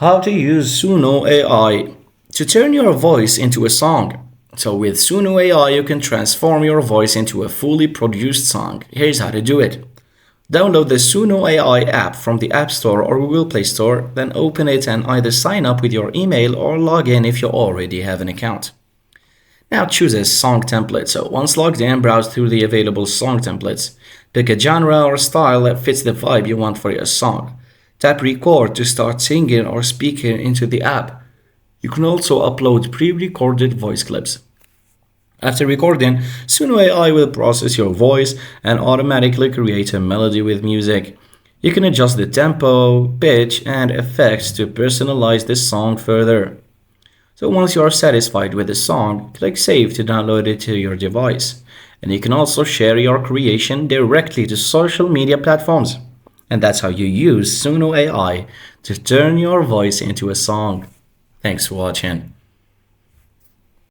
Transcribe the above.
How to use Suno AI to turn your voice into a song. So with Suno AI, you can transform your voice into a fully produced song. Here's how to do it. Download the Suno AI app from the App Store or Google Play Store, then open it and either sign up with your email or log in if you already have an account. Now choose a song template. So once logged in, browse through the available song templates. Pick a genre or style that fits the vibe you want for your song. Tap record to start singing or speaking into the app. You can also upload pre-recorded voice clips. After recording, Suno AI will process your voice and automatically create a melody with music. You can adjust the tempo, pitch, and effects to personalize the song further. So once you are satisfied with the song, click Save to download it to your device. And you can also share your creation directly to social media platforms. And that's how you use Suno AI to turn your voice into a song. Thanks for watching.